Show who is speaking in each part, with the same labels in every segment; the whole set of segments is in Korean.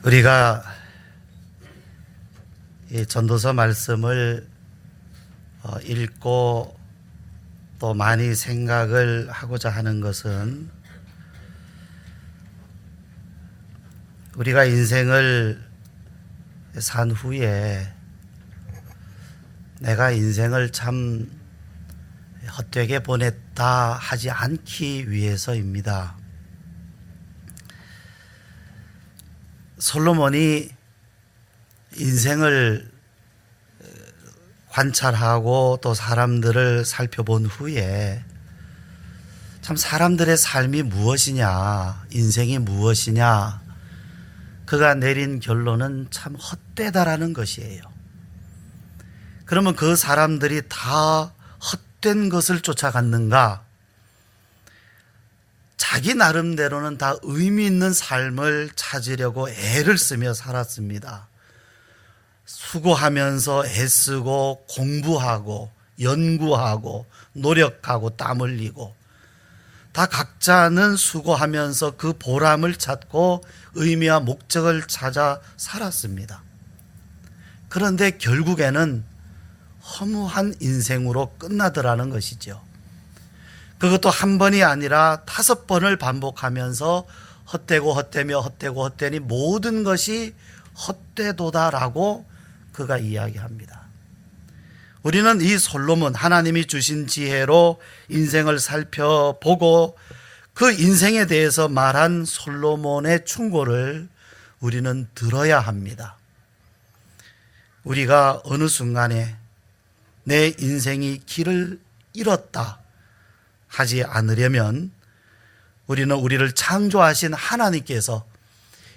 Speaker 1: 우리가 이 전도서 말씀을 읽고 또 많이 생각을 하고자 하는 것은 우리가 인생을 산 후에 내가 인생을 참 헛되게 보냈다 하지 않기 위해서입니다. 솔로몬이 인생을 관찰하고 또 사람들을 살펴본 후에 참 사람들의 삶이 무엇이냐, 인생이 무엇이냐, 그가 내린 결론은 참 헛되다라는 것이에요. 그러면 그 사람들이 다 헛된 것을 쫓아갔는가? 자기 나름대로는 다 의미 있는 삶을 찾으려고 애를 쓰며 살았습니다. 수고하면서 애쓰고 공부하고 연구하고 노력하고 땀 흘리고 다 각자는 수고하면서 그 보람을 찾고 의미와 목적을 찾아 살았습니다. 그런데 결국에는 허무한 인생으로 끝나더라는 것이죠. 그것도 한 번이 아니라 5번을 반복하면서 헛되고 헛되며 헛되고 헛되니 모든 것이 헛되도다라고 그가 이야기합니다. 우리는 이 솔로몬, 하나님이 주신 지혜로 인생을 살펴보고 그 인생에 대해서 말한 솔로몬의 충고를 우리는 들어야 합니다. 우리가 어느 순간에 내 인생이 길을 잃었다 하지 않으려면 우리는 우리를 창조하신 하나님께서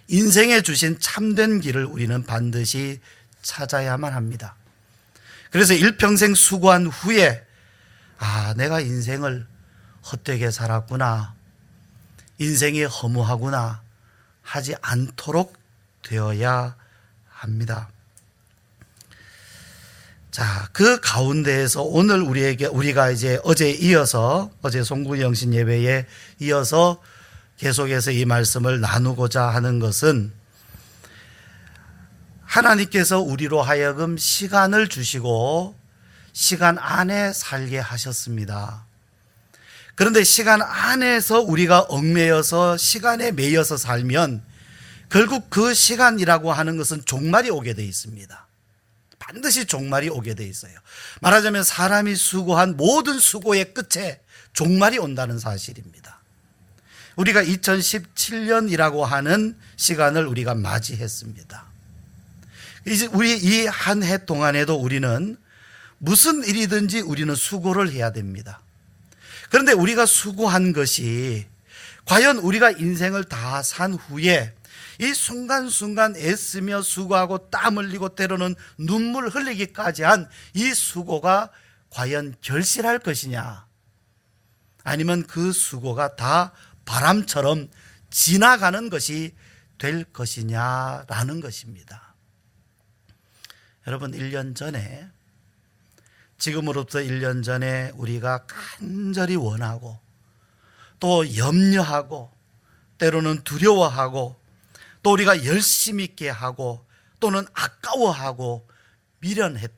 Speaker 1: 인생에 주신 참된 길을 우리는 반드시 찾아야만 합니다. 그래서 일평생 수고한 후에 내가 인생을 헛되게 살았구나, 인생이 허무하구나 하지 않도록 되어야 합니다. 자, 그 가운데에서 오늘 우리가 이제 어제 송구영신 예배에 이어서 계속해서 이 말씀을 나누고자 하는 것은 하나님께서 우리로 하여금 시간을 주시고 시간 안에 살게 하셨습니다. 그런데 시간 안에서 우리가 얽매여서 시간에 매여서 살면 결국 그 시간이라고 하는 것은 종말이 오게 돼 있습니다. 반드시 종말이 오게 돼 있어요. 말하자면 사람이 수고한 모든 수고의 끝에 종말이 온다는 사실입니다. 우리가 2017년이라고 하는 시간을 우리가 맞이했습니다. 이제 우리 이 한 해 동안에도 우리는 무슨 일이든지 우리는 수고를 해야 됩니다. 그런데 우리가 수고한 것이 과연 우리가 인생을 다 산 후에 이 순간순간 애쓰며 수고하고 땀 흘리고 때로는 눈물 흘리기까지 한 이 수고가 과연 결실할 것이냐, 아니면 그 수고가 다 바람처럼 지나가는 것이 될 것이냐라는 것입니다. 여러분, 1년 전에, 지금으로부터 1년 전에 우리가 간절히 원하고 또 염려하고 때로는 두려워하고 또 우리가 열심 있게 하고 또는 아까워하고 미련을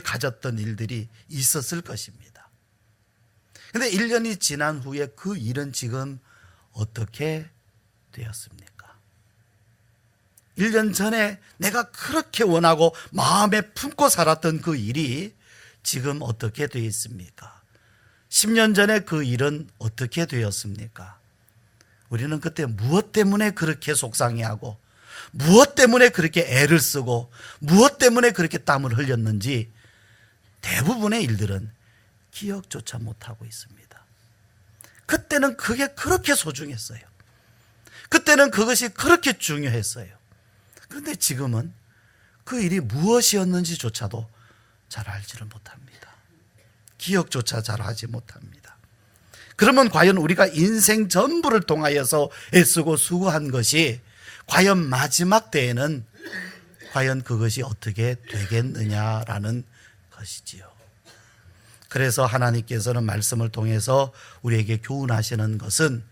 Speaker 1: 가졌던 일들이 있었을 것입니다. 그런데 1년이 지난 후에 그 일은 지금 어떻게 되었습니까? 1년 전에 내가 그렇게 원하고 마음에 품고 살았던 그 일이 지금 어떻게 되어 있습니까? 10년 전에 그 일은 어떻게 되었습니까? 우리는 그때 무엇 때문에 그렇게 속상해하고 무엇 때문에 그렇게 애를 쓰고 무엇 때문에 그렇게 땀을 흘렸는지 대부분의 일들은 기억조차 못하고 있습니다. 그때는 그게 그렇게 소중했어요. 그때는 그것이 그렇게 중요했어요. 그런데 지금은 그 일이 무엇이었는지조차도 잘 알지를 못합니다. 기억조차 잘 하지 못합니다. 그러면 과연 우리가 인생 전부를 통하여서 애쓰고 수고한 것이 과연 마지막 때에는 과연 그것이 어떻게 되겠느냐라는 것이지요. 그래서 하나님께서는 말씀을 통해서 우리에게 교훈하시는 것은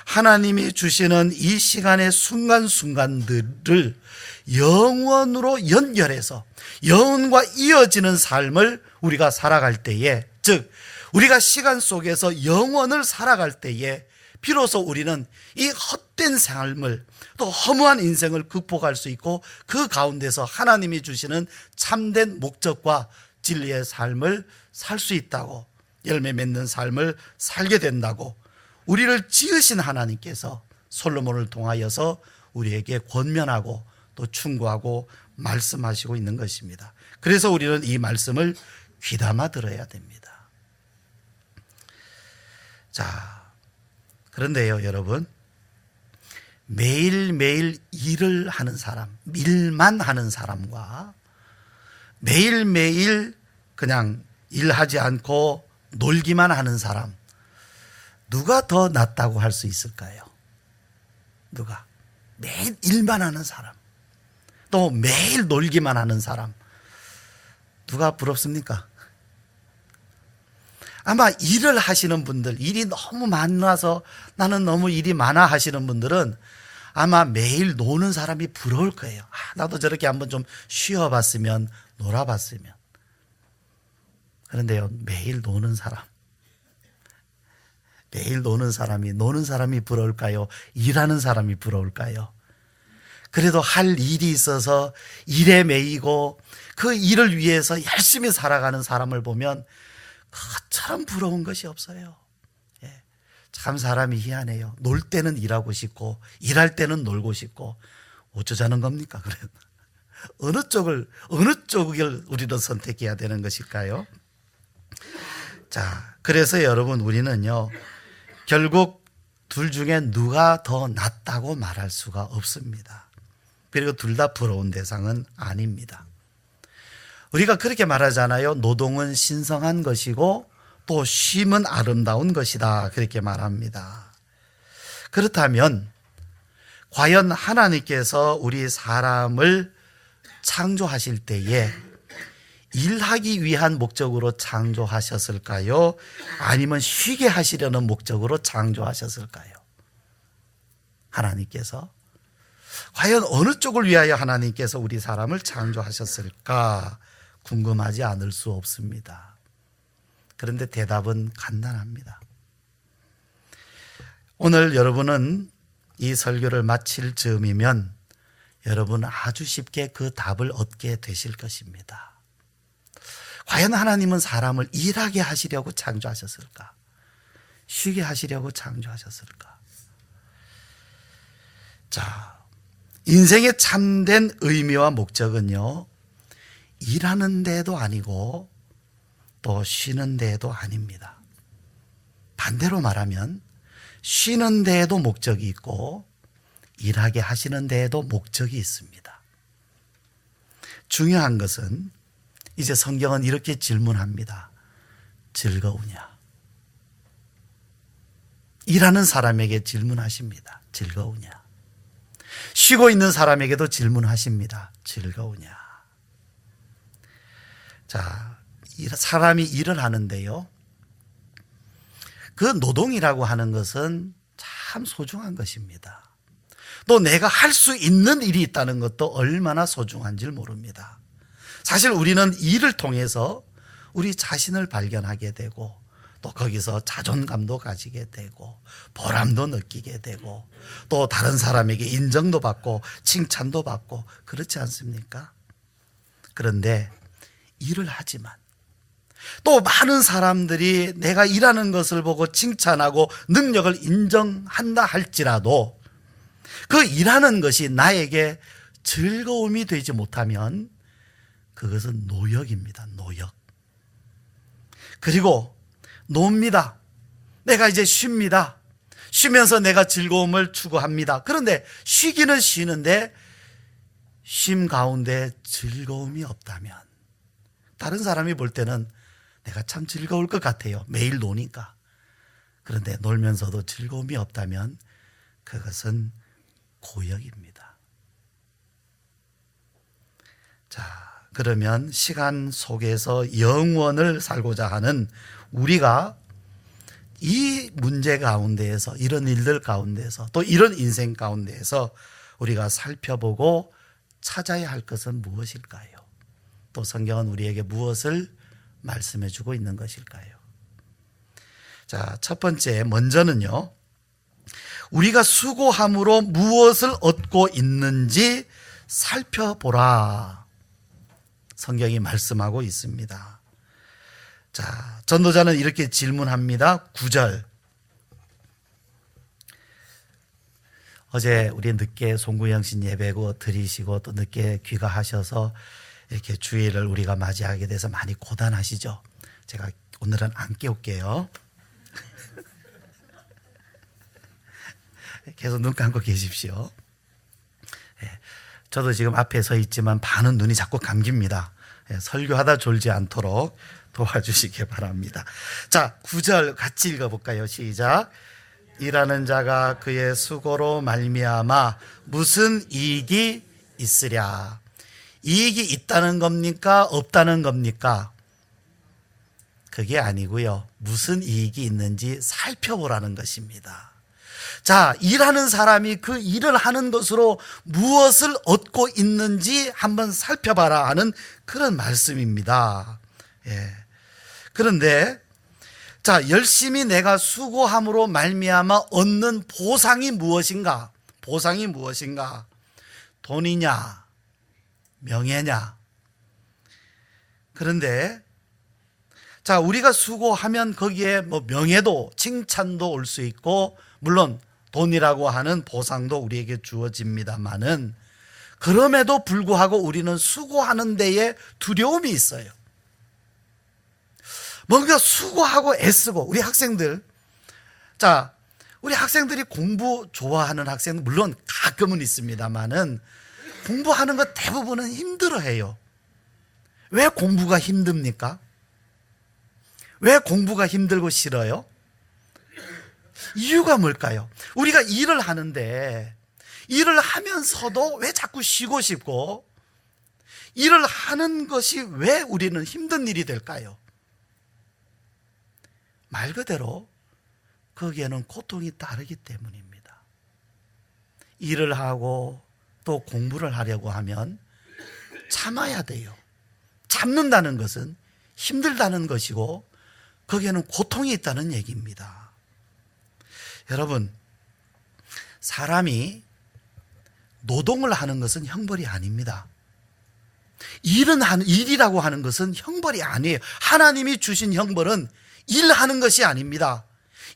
Speaker 1: 하나님이 주시는 이 시간의 순간순간들을 영원으로 연결해서 영원과 이어지는 삶을 우리가 살아갈 때에, 즉 우리가 시간 속에서 영원을 살아갈 때에 비로소 우리는 이 헛된 삶을, 또 허무한 인생을 극복할 수 있고, 그 가운데서 하나님이 주시는 참된 목적과 진리의 삶을 살 수 있다고, 열매 맺는 삶을 살게 된다고 우리를 지으신 하나님께서 솔로몬을 통하여서 우리에게 권면하고 또 충고하고 말씀하시고 있는 것입니다. 그래서 우리는 이 말씀을 귀담아 들어야 됩니다. 자, 그런데요, 여러분, 매일매일 일을 하는 사람, 일만 하는 사람과 매일매일 그냥 일하지 않고 놀기만 하는 사람, 누가 더 낫다고 할 수 있을까요? 누가? 매일 일만 하는 사람, 또 매일 놀기만 하는 사람, 누가 부럽습니까? 아마 일을 하시는 분들, 일이 너무 많아서 나는 너무 일이 많아 하시는 분들은 아마 매일 노는 사람이 부러울 거예요. 나도 저렇게 한번 좀 쉬어봤으면, 놀아봤으면. 그런데요, 매일 노는 사람, 매일 노는 사람이 부러울까요? 일하는 사람이 부러울까요? 그래도 할 일이 있어서 일에 매이고 그 일을 위해서 열심히 살아가는 사람을 보면 그처럼 부러운 것이 없어요. 참 사람이 희한해요. 놀 때는 일하고 싶고 일할 때는 놀고 싶고 어쩌자는 겁니까? 그래, 어느 쪽을 우리는 선택해야 되는 것일까요? 자, 그래서 여러분, 우리는요, 결국 둘 중에 누가 더 낫다고 말할 수가 없습니다. 그리고 둘 다 부러운 대상은 아닙니다. 우리가 그렇게 말하잖아요. 노동은 신성한 것이고 또 쉼은 아름다운 것이다, 그렇게 말합니다. 그렇다면 과연 하나님께서 우리 사람을 창조하실 때에 일하기 위한 목적으로 창조하셨을까요? 아니면 쉬게 하시려는 목적으로 창조하셨을까요? 하나님께서 과연 어느 쪽을 위하여 하나님께서 우리 사람을 창조하셨을까 궁금하지 않을 수 없습니다. 그런데 대답은 간단합니다. 오늘 여러분은 이 설교를 마칠 즈음이면 여러분은 아주 쉽게 그 답을 얻게 되실 것입니다. 과연 하나님은 사람을 일하게 하시려고 창조하셨을까? 쉬게 하시려고 창조하셨을까? 자, 인생의 참된 의미와 목적은요, 일하는 데도 아니고 또 쉬는 데도 아닙니다. 반대로 말하면 쉬는 데에도 목적이 있고 일하게 하시는 데에도 목적이 있습니다. 중요한 것은 이제 성경은 이렇게 질문합니다. 즐거우냐? 일하는 사람에게 질문하십니다. 즐거우냐? 쉬고 있는 사람에게도 질문하십니다. 즐거우냐? 자, 사람이 일을 하는데요, 그 노동이라고 하는 것은 참 소중한 것입니다. 또 내가 할 수 있는 일이 있다는 것도 얼마나 소중한지 모릅니다. 사실 우리는 일을 통해서 우리 자신을 발견하게 되고 또 거기서 자존감도 가지게 되고 보람도 느끼게 되고 또 다른 사람에게 인정도 받고 칭찬도 받고 그렇지 않습니까? 그런데 일을 하지만 또 많은 사람들이 내가 일하는 것을 보고 칭찬하고 능력을 인정한다 할지라도 그 일하는 것이 나에게 즐거움이 되지 못하면 그것은 노역입니다. 노역. 그리고 놉니다. 내가 이제 쉽니다. 쉬면서 내가 즐거움을 추구합니다. 그런데 쉬기는 쉬는데 쉼 가운데 즐거움이 없다면 다른 사람이 볼 때는 내가 참 즐거울 것 같아요. 매일 노니까. 그런데 놀면서도 즐거움이 없다면 그것은 고역입니다. 자, 그러면 시간 속에서 영원을 살고자 하는 우리가 이 문제 가운데에서, 이런 일들 가운데에서, 또 이런 인생 가운데에서 우리가 살펴보고 찾아야 할 것은 무엇일까요? 또 성경은 우리에게 무엇을 말씀해 주고 있는 것일까요? 자, 첫 번째, 먼저는요, 우리가 수고함으로 무엇을 얻고 있는지 살펴보라. 성경이 말씀하고 있습니다. 자, 전도자는 이렇게 질문합니다. 9절. 어제 우리 늦게 송구영신 예배고 드리시고 또 늦게 귀가하셔서 이렇게 주일을 우리가 맞이하게 돼서 많이 고단하시죠? 제가 오늘은 안 깨울게요. 계속 눈 감고 계십시오. 저도 지금 앞에 서 있지만 반은 눈이 자꾸 감깁니다. 설교하다 졸지 않도록 도와주시기 바랍니다. 자, 9절 같이 읽어볼까요? 시작. 일하는 자가 그의 수고로 말미암아 무슨 이익이 있으랴. 이익이 있다는 겁니까? 없다는 겁니까? 그게 아니고요. 무슨 이익이 있는지 살펴보라는 것입니다. 자, 일하는 사람이 그 일을 하는 것으로 무엇을 얻고 있는지 한번 살펴봐라 하는 그런 말씀입니다. 그런데 자, 열심히 내가 수고함으로 말미암아 얻는 보상이 무엇인가? 보상이 무엇인가? 돈이냐? 명예냐? 그런데 자, 우리가 수고하면 거기에 뭐 명예도, 칭찬도 올 수 있고, 물론 돈이라고 하는 보상도 우리에게 주어집니다만은, 그럼에도 불구하고 우리는 수고하는 데에 두려움이 있어요. 뭔가 수고하고 애쓰고, 우리 학생들, 자, 우리 학생들이 공부 좋아하는 학생, 물론 가끔은 있습니다만은, 공부하는 것 대부분은 힘들어해요. 왜 공부가 힘듭니까? 왜 공부가 힘들고 싫어요? 이유가 뭘까요? 우리가 일을 하는데 일을 하면서도 왜 자꾸 쉬고 싶고, 일을 하는 것이 왜 우리는 힘든 일이 될까요? 말 그대로 거기에는 고통이 따르기 때문입니다. 일을 하고 또 공부를 하려고 하면 참아야 돼요. 참는다는 것은 힘들다는 것이고 거기에는 고통이 있다는 얘기입니다. 여러분, 사람이 노동을 하는 것은 형벌이 아닙니다. 일이라고 하는 것은 형벌이 아니에요. 하나님이 주신 형벌은 일하는 것이 아닙니다.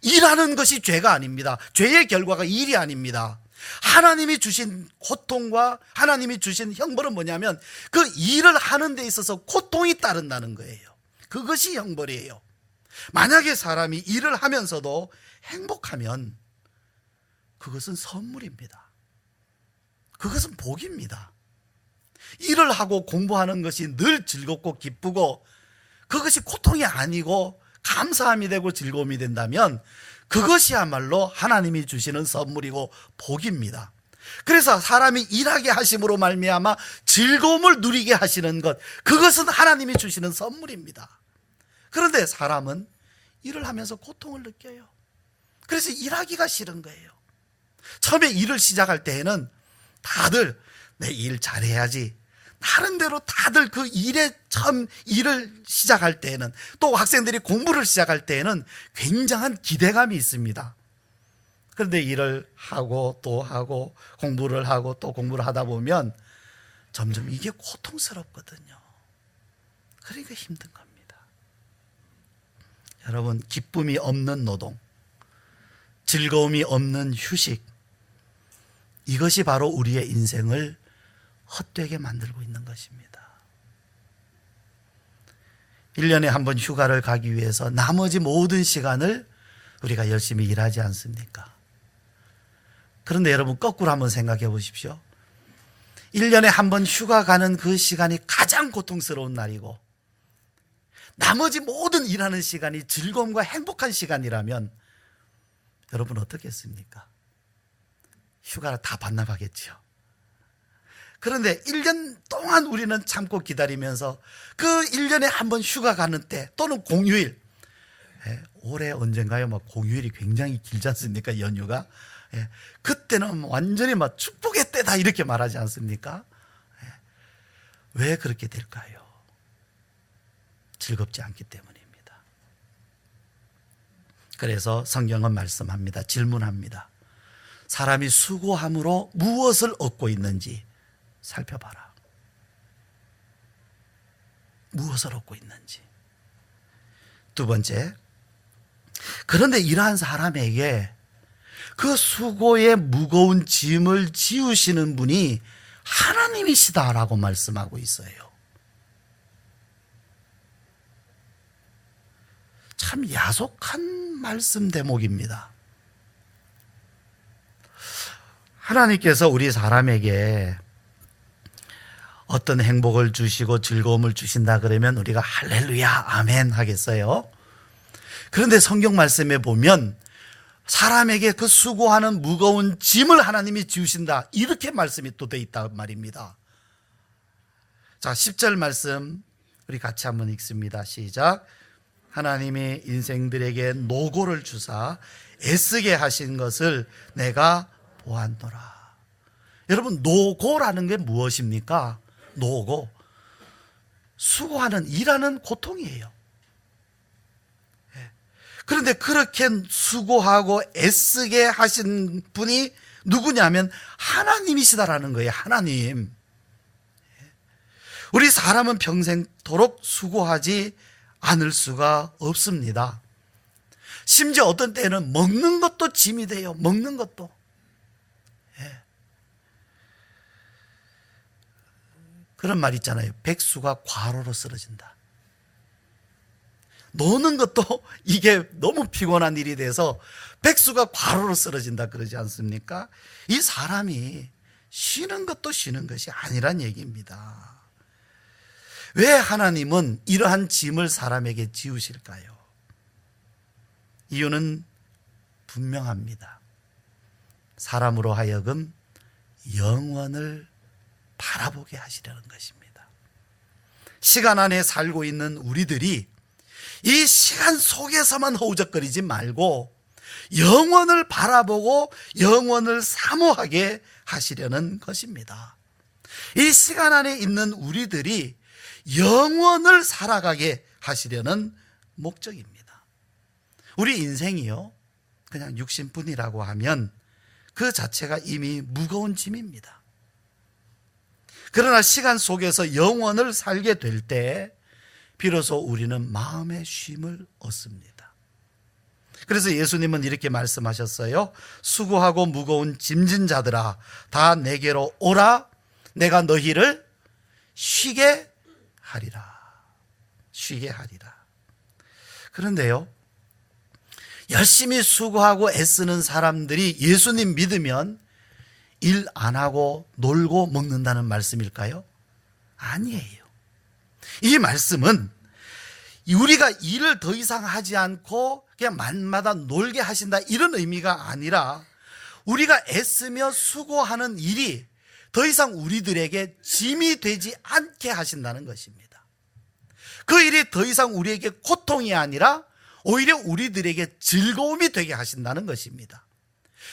Speaker 1: 일하는 것이 죄가 아닙니다. 죄의 결과가 일이 아닙니다. 하나님이 주신 고통과 하나님이 주신 형벌은 뭐냐면 그 일을 하는 데 있어서 고통이 따른다는 거예요. 그것이 형벌이에요. 만약에 사람이 일을 하면서도 행복하면 그것은 선물입니다. 그것은 복입니다. 일을 하고 공부하는 것이 늘 즐겁고 기쁘고 그것이 고통이 아니고 감사함이 되고 즐거움이 된다면 그것이야말로 하나님이 주시는 선물이고 복입니다. 그래서 사람이 일하게 하심으로 말미암아 즐거움을 누리게 하시는 것, 그것은 하나님이 주시는 선물입니다. 그런데 사람은 일을 하면서 고통을 느껴요. 그래서 일하기가 싫은 거예요. 처음에 일을 시작할 때에는 다들 내 일 잘해야지, 나름대로 다들 그 일에 처음 일을 시작할 때에는, 또 학생들이 공부를 시작할 때에는 굉장한 기대감이 있습니다. 그런데 일을 하고 또 하고 공부를 하고 또 공부를 하다 보면 점점 이게 고통스럽거든요. 그러니까 힘든 겁니다. 여러분, 기쁨이 없는 노동, 즐거움이 없는 휴식, 이것이 바로 우리의 인생을 헛되게 만들고 있는 것입니다. 1년에 한 번 휴가를 가기 위해서 나머지 모든 시간을 우리가 열심히 일하지 않습니까? 그런데 여러분, 거꾸로 한번 생각해 보십시오. 1년에 한 번 휴가 가는 그 시간이 가장 고통스러운 날이고 나머지 모든 일하는 시간이 즐거움과 행복한 시간이라면 여러분 어떻겠습니까? 휴가를 다 반납하겠죠. 그런데 1년 동안 우리는 참고 기다리면서 그 1년에 한 번 휴가 가는 때 또는 공휴일, 올해 언젠가요? 막 공휴일이 굉장히 길지 않습니까? 연휴가. 그때는 완전히 막 축복의 때다 이렇게 말하지 않습니까? 왜 그렇게 될까요? 즐겁지 않기 때문입니다. 그래서 성경은 말씀합니다. 질문합니다. 사람이 수고함으로 무엇을 얻고 있는지 살펴봐라. 무엇을 얻고 있는지. 두 번째, 그런데 이러한 사람에게 그 수고의 무거운 짐을 지우시는 분이 하나님이시다라고 말씀하고 있어요. 참 야속한 말씀 대목입니다. 하나님께서 우리 사람에게 어떤 행복을 주시고 즐거움을 주신다 그러면 우리가 할렐루야 아멘 하겠어요? 그런데 성경 말씀에 보면 사람에게 그 수고하는 무거운 짐을 하나님이 지우신다 이렇게 말씀이 또 되어 있단 말입니다. 자, 10절 말씀 우리 같이 한번 읽습니다. 시작. 하나님이 인생들에게 노고를 주사 애쓰게 하신 것을 내가 보았노라. 여러분, 노고라는 게 무엇입니까? 노고, 수고하는, 일하는 고통이에요. 그런데 그렇게 수고하고 애쓰게 하신 분이 누구냐면 하나님이시다라는 거예요. 하나님. 우리 사람은 평생토록 수고하지 않을 수가 없습니다. 심지어 어떤 때는 먹는 것도 짐이 돼요. 먹는 것도. 그런 말 있잖아요. 백수가 과로로 쓰러진다. 노는 것도 이게 너무 피곤한 일이 돼서 백수가 과로로 쓰러진다 그러지 않습니까? 이 사람이 쉬는 것도 쉬는 것이 아니란 얘기입니다. 왜 하나님은 이러한 짐을 사람에게 지우실까요? 이유는 분명합니다. 사람으로 하여금 영원을 바라보게 하시려는 것입니다. 시간 안에 살고 있는 우리들이 이 시간 속에서만 허우적거리지 말고 영원을 바라보고 영원을 사모하게 하시려는 것입니다. 이 시간 안에 있는 우리들이 영원을 살아가게 하시려는 목적입니다. 우리 인생이요, 그냥 육신뿐이라고 하면 그 자체가 이미 무거운 짐입니다. 그러나 시간 속에서 영원을 살게 될 때 비로소 우리는 마음의 쉼을 얻습니다. 그래서 예수님은 이렇게 말씀하셨어요. 수고하고 무거운 짐진 자들아 다 내게로 오라. 내가 너희를 쉬게 하리라. 쉬게 하리라. 그런데요, 열심히 수고하고 애쓰는 사람들이 예수님 믿으면 일 안 하고 놀고 먹는다는 말씀일까요? 아니에요. 이 말씀은 우리가 일을 더 이상 하지 않고 그냥 만마다 놀게 하신다 이런 의미가 아니라 우리가 애쓰며 수고하는 일이 더 이상 우리들에게 짐이 되지 않게 하신다는 것입니다. 그 일이 더 이상 우리에게 고통이 아니라 오히려 우리들에게 즐거움이 되게 하신다는 것입니다.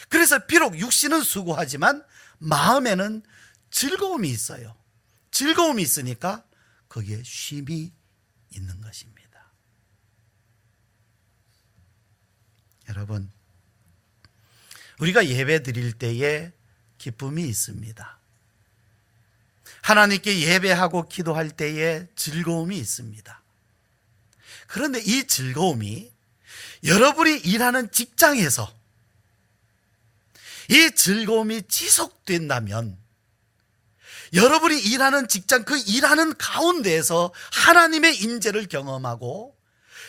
Speaker 1: 그래서 비록 육신은 수고하지만 마음에는 즐거움이 있어요. 즐거움이 있으니까 거기에 쉼이 있는 것입니다. 여러분, 우리가 예배 드릴 때에 기쁨이 있습니다. 하나님께 예배하고 기도할 때에 즐거움이 있습니다. 그런데 이 즐거움이 여러분이 일하는 직장에서 이 즐거움이 지속된다면 여러분이 일하는 직장, 그 일하는 가운데에서 하나님의 임재를 경험하고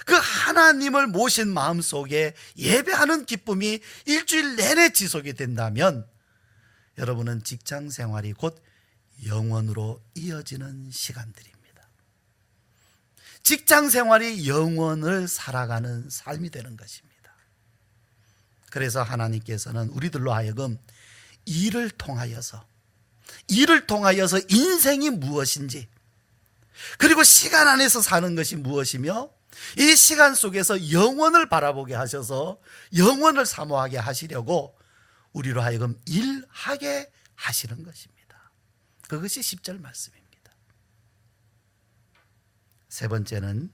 Speaker 1: 그 하나님을 모신 마음속에 예배하는 기쁨이 일주일 내내 지속이 된다면 여러분은 직장 생활이 곧 영원으로 이어지는 시간들입니다. 직장 생활이 영원을 살아가는 삶이 되는 것입니다. 그래서 하나님께서는 우리들로 하여금 일을 통하여서 인생이 무엇인지, 그리고 시간 안에서 사는 것이 무엇이며 이 시간 속에서 영원을 바라보게 하셔서 영원을 사모하게 하시려고 우리로 하여금 일하게 하시는 것입니다. 그것이 10절 말씀입니다. 세 번째는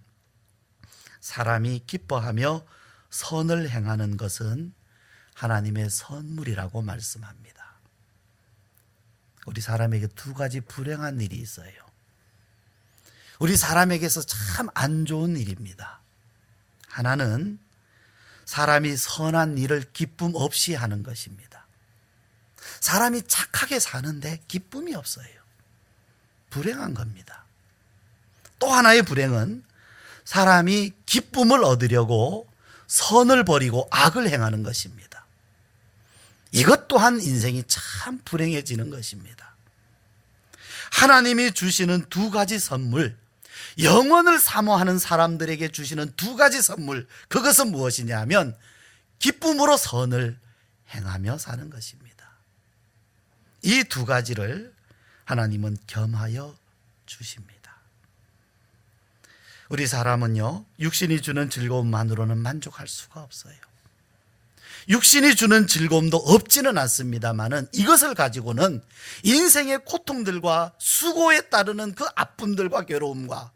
Speaker 1: 사람이 기뻐하며 선을 행하는 것은 하나님의 선물이라고 말씀합니다. 우리 사람에게 두 가지 불행한 일이 있어요. 우리 사람에게서 참 안 좋은 일입니다. 하나는 사람이 선한 일을 기쁨 없이 하는 것입니다. 사람이 착하게 사는데 기쁨이 없어요. 불행한 겁니다. 또 하나의 불행은 사람이 기쁨을 얻으려고 선을 버리고 악을 행하는 것입니다. 이것 또한 인생이 참 불행해지는 것입니다. 하나님이 주시는 두 가지 선물, 영원을 사모하는 사람들에게 주시는 두 가지 선물, 그것은 무엇이냐 하면 기쁨으로 선을 행하며 사는 것입니다. 이 두 가지를 하나님은 겸하여 주십니다. 우리 사람은요, 육신이 주는 즐거움만으로는 만족할 수가 없어요. 육신이 주는 즐거움도 없지는 않습니다만은 이것을 가지고는 인생의 고통들과 수고에 따르는 그 아픔들과 괴로움과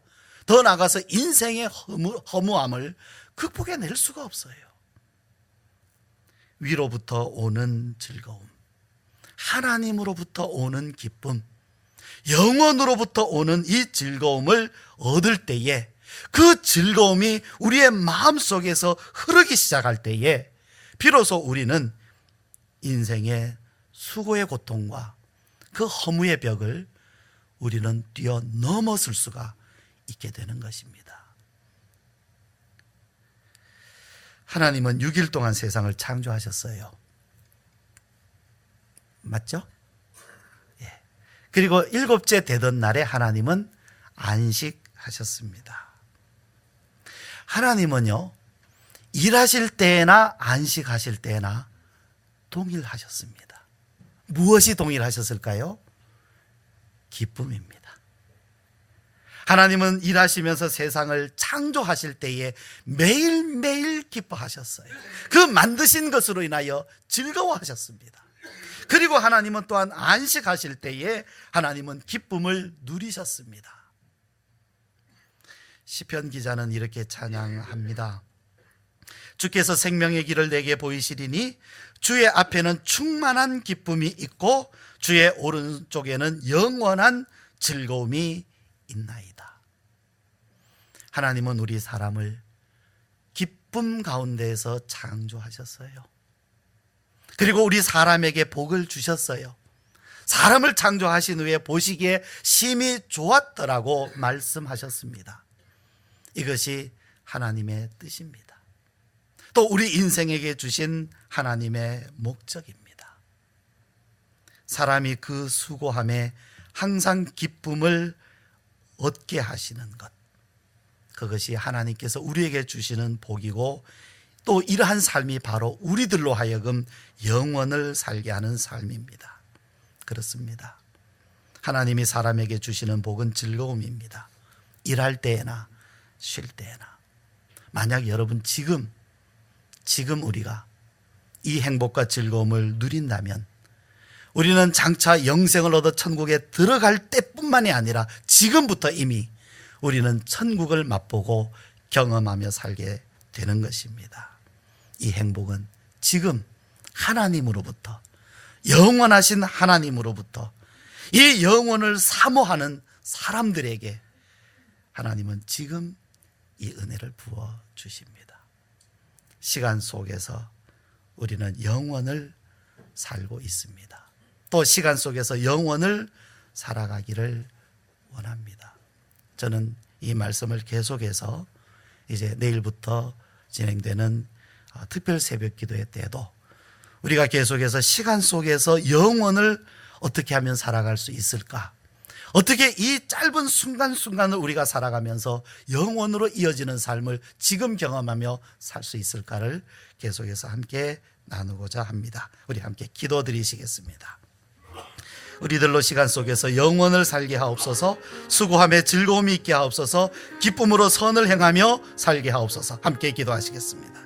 Speaker 1: 더 나아가서 인생의 허무함을 극복해낼 수가 없어요. 위로부터 오는 즐거움, 하나님으로부터 오는 기쁨, 영원으로부터 오는 이 즐거움을 얻을 때에 그 즐거움이 우리의 마음속에서 흐르기 시작할 때에 비로소 우리는 인생의 수고의 고통과 그 허무의 벽을 우리는 뛰어넘었을 수가 있게 되는 것입니다. 하나님은 6일 동안 세상을 창조하셨어요. 맞죠? 예. 그리고 7째 되던 날에 하나님은 안식하셨습니다. 하나님은요, 일하실 때나 안식하실 때나 동일하셨습니다. 무엇이 동일하셨을까요? 기쁨입니다. 하나님은 일하시면서 세상을 창조하실 때에 매일매일 기뻐하셨어요. 그 만드신 것으로 인하여 즐거워하셨습니다. 그리고 하나님은 또한 안식하실 때에 하나님은 기쁨을 누리셨습니다. 시편 기자는 이렇게 찬양합니다. 주께서 생명의 길을 내게 보이시리니 주의 앞에는 충만한 기쁨이 있고 주의 오른쪽에는 영원한 즐거움이 있나이다. 하나님은 우리 사람을 기쁨 가운데에서 창조하셨어요. 그리고 우리 사람에게 복을 주셨어요. 사람을 창조하신 후에 보시기에 심히 좋았더라고 말씀하셨습니다. 이것이 하나님의 뜻입니다. 또 우리 인생에게 주신 하나님의 목적입니다. 사람이 그 수고함에 항상 기쁨을 얻게 하시는 것, 그것이 하나님께서 우리에게 주시는 복이고 또 이러한 삶이 바로 우리들로 하여금 영원을 살게 하는 삶입니다. 그렇습니다. 하나님이 사람에게 주시는 복은 즐거움입니다. 일할 때나 쉴 때나. 만약 여러분 지금 우리가 이 행복과 즐거움을 누린다면 우리는 장차 영생을 얻어 천국에 들어갈 때뿐만이 아니라 지금부터 이미 우리는 천국을 맛보고 경험하며 살게 되는 것입니다. 이 행복은 지금 하나님으로부터, 영원하신 하나님으로부터 이 영원을 사모하는 사람들에게 하나님은 지금 이 은혜를 부어 주십니다. 시간 속에서 우리는 영원을 살고 있습니다. 또 시간 속에서 영원을 살아가기를 원합니다. 저는 이 말씀을 계속해서 이제 내일부터 진행되는 특별 새벽 기도회 때도 우리가 계속해서 시간 속에서 영원을 어떻게 하면 살아갈 수 있을까? 어떻게 이 짧은 순간순간을 우리가 살아가면서 영원으로 이어지는 삶을 지금 경험하며 살 수 있을까를 계속해서 함께 나누고자 합니다. 우리 함께 기도드리시겠습니다. 우리들로 시간 속에서 영원을 살게 하옵소서. 수고함에 즐거움이 있게 하옵소서. 기쁨으로 선을 행하며 살게 하옵소서. 함께 기도하시겠습니다.